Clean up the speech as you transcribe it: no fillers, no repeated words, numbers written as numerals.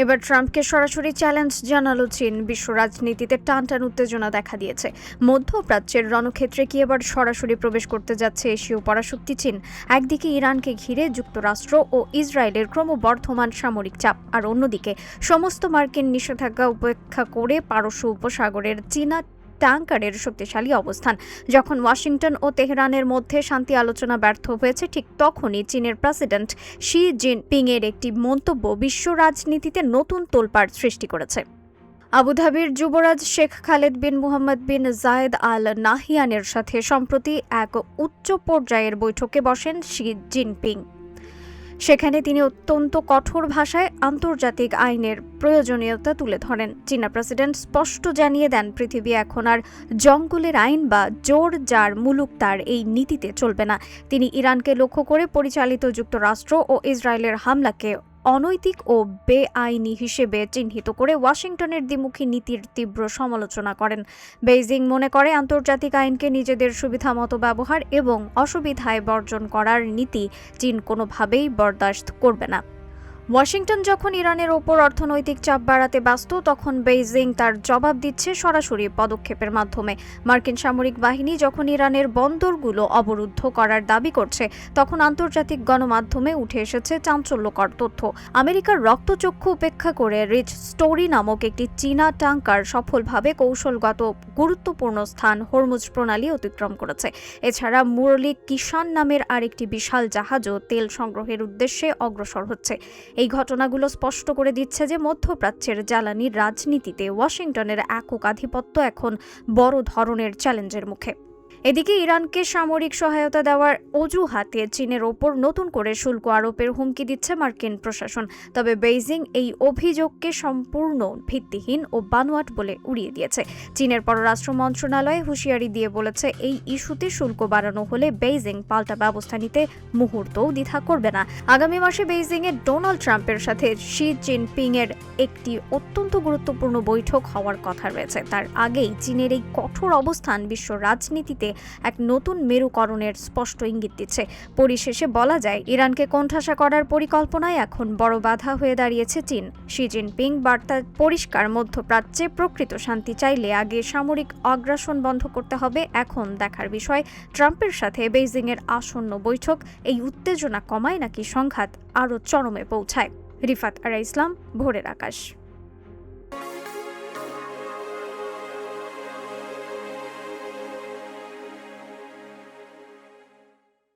এবার ট্রাম্পকে সরাসরি চ্যালেঞ্জ জানালো চীন। বিশ্ব রাজনীতিতে টানটান উত্তেজনা দেখা দিয়েছে। মধ্যপ্রাচ্যের রণক্ষেত্রে কি এবার সরাসরি প্রবেশ করতে যাচ্ছে এশীয় পরাশক্তি চীন? একদিকে ইরানকে ঘিরে যুক্তরাষ্ট্র ও ইসরায়েলের ক্রমবর্ধমান সামরিক চাপ, আর অন্যদিকে সমস্ত মার্কিন নিষেধাজ্ঞা উপেক্ষা করে পারস্য উপসাগরের চীনা ট্যাঙ্কারের শক্তিশালী অবস্থান। যখন ওয়াশিংটন ও তেহরানের মধ্যে শান্তি আলোচনা ব্যর্থ হয়েছে, ঠিক তখনই চীনের প্রেসিডেন্ট শি জিনপিংয়ের একটি মন্তব্য বিশ্ব রাজনীতিতে নতুন তোলপাড় সৃষ্টি করেছে। আবুধাবির যুবরাজ শেখ খালেদ বিন মুহাম্মদ বিন জায়েদ আল নাহিয়ানের সাথে সম্প্রতি এক উচ্চ পর্যায়ের বৈঠকে বসেন শি জিনপিং। সেখানে তিনি অত্যন্ত কঠোর ভাষায় আন্তর্জাতিক আইনের প্রয়োজনীয়তা তুলে ধরেন। চীনা প্রেসিডেন্ট স্পষ্ট জানিয়ে দেন, পৃথিবী এখন আর জঙ্গলের আইন বা জোর যার মুলুক তার এই নীতিতে চলবে না। তিনি ইরানকে লক্ষ্য করে পরিচালিত যুক্তরাষ্ট্র ও ইসরায়েলের হামলাকে অনৈতিক ও বেআইনি হিসেবে চিহ্নিত করে ওয়াশিংটনের দ্বিমুখী নীতির তীব্র সমালোচনা করেন। বেইজিং মনে করে আন্তর্জাতিক আইনকে নিজেদের সুবিধামতো ব্যবহার এবং অসুবিধায় বর্জন করার নীতি চীন কোনোভাবেই বরদাস্ত করবে না। ওয়াশিংটন যখন ইরানের ওপর অর্থনৈতিক চাপ বাড়াতে ব্যস্ত, তখন বেইজিং তার জবাব দিচ্ছে সরাসরি পদক্ষেপের মাধ্যমে। মার্কিন সামরিক বাহিনী যখন ইরানের বন্দরগুলো অবরুদ্ধ করার দাবি করছে, তখন আন্তর্জাতিক গণমাধ্যমে উঠে এসেছে চাঞ্চল্যকর তথ্য। আমেরিকার রক্তচক্ষু উপেক্ষা করে রিচ স্টোরি নামক একটি চীনা ট্যাঙ্কার সফলভাবে কৌশলগত গুরুত্বপূর্ণ স্থান হরমুজ প্রণালী অতিক্রম করেছে। এছাড়া মুরলি কিষান নামের আরেকটি বিশাল জাহাজও তেল সংগ্রহের উদ্দেশ্যে অগ্রসর হচ্ছে। এই ঘটনাগুলো স্পষ্ট করে দিচ্ছে যে মধ্যপ্রাচ্যের জ্বালানি রাজনীতিতে ওয়াশিংটনের একক আধিপত্য এখন বড় ধরনের চ্যালেঞ্জের মুখে। এদিকে ইরানকে সামরিক সহায়তা দেওয়ার অজুহাতে চীনের ওপর নতুন করে শুল্ক আরোপের হুমকি দিচ্ছে মার্কিন প্রশাসন। তবে বেইজিং এই অভিযোগকে সম্পূর্ণ ভিত্তিহীন ও বানোয়াট বলে উড়িয়ে দিয়েছে। চীনের পররাষ্ট্র মন্ত্রণালয় হুঁশিয়ারি দিয়ে বলেছে, এই ইস্যুতে শুল্ক বাড়ানো হলে বেইজিং পাল্টা ব্যবস্থা নিতে মুহূর্তও দ্বিধা করবে না। আগামী মাসে বেইজিংয়ে ডোনাল্ড ট্রাম্পের সাথে শি জিনপিংয়ের একটি অত্যন্ত গুরুত্বপূর্ণ বৈঠক হওয়ার কথা রয়েছে। তার আগেই চীনের এই কঠোর অবস্থান বিশ্ব রাজনীতিতে এক নতুন মেরুকরণের স্পষ্ট ইঙ্গিত দিচ্ছে। পরিশেষে বলা যায়, ইরানকে কোণঠাসা করার পরিকল্পনায় এখন বড় বাধা হয়ে দাঁড়িয়েছে চীন। শি জিনপিং বার্তা পরিষ্কার, মধ্যপ্রাচ্যে প্রকৃত শান্তি চাইলে আগে সামরিক আগ্রাসন বন্ধ করতে হবে। এখন দেখার বিষয়, ট্রাম্পের সাথে বেইজিংয়ের আসন্ন বৈঠক এই উত্তেজনা কমায় নাকি সংঘাত আরও চরমে পৌঁছায়। রিফাত আরা ইসলাম, ভোরের আকাশ।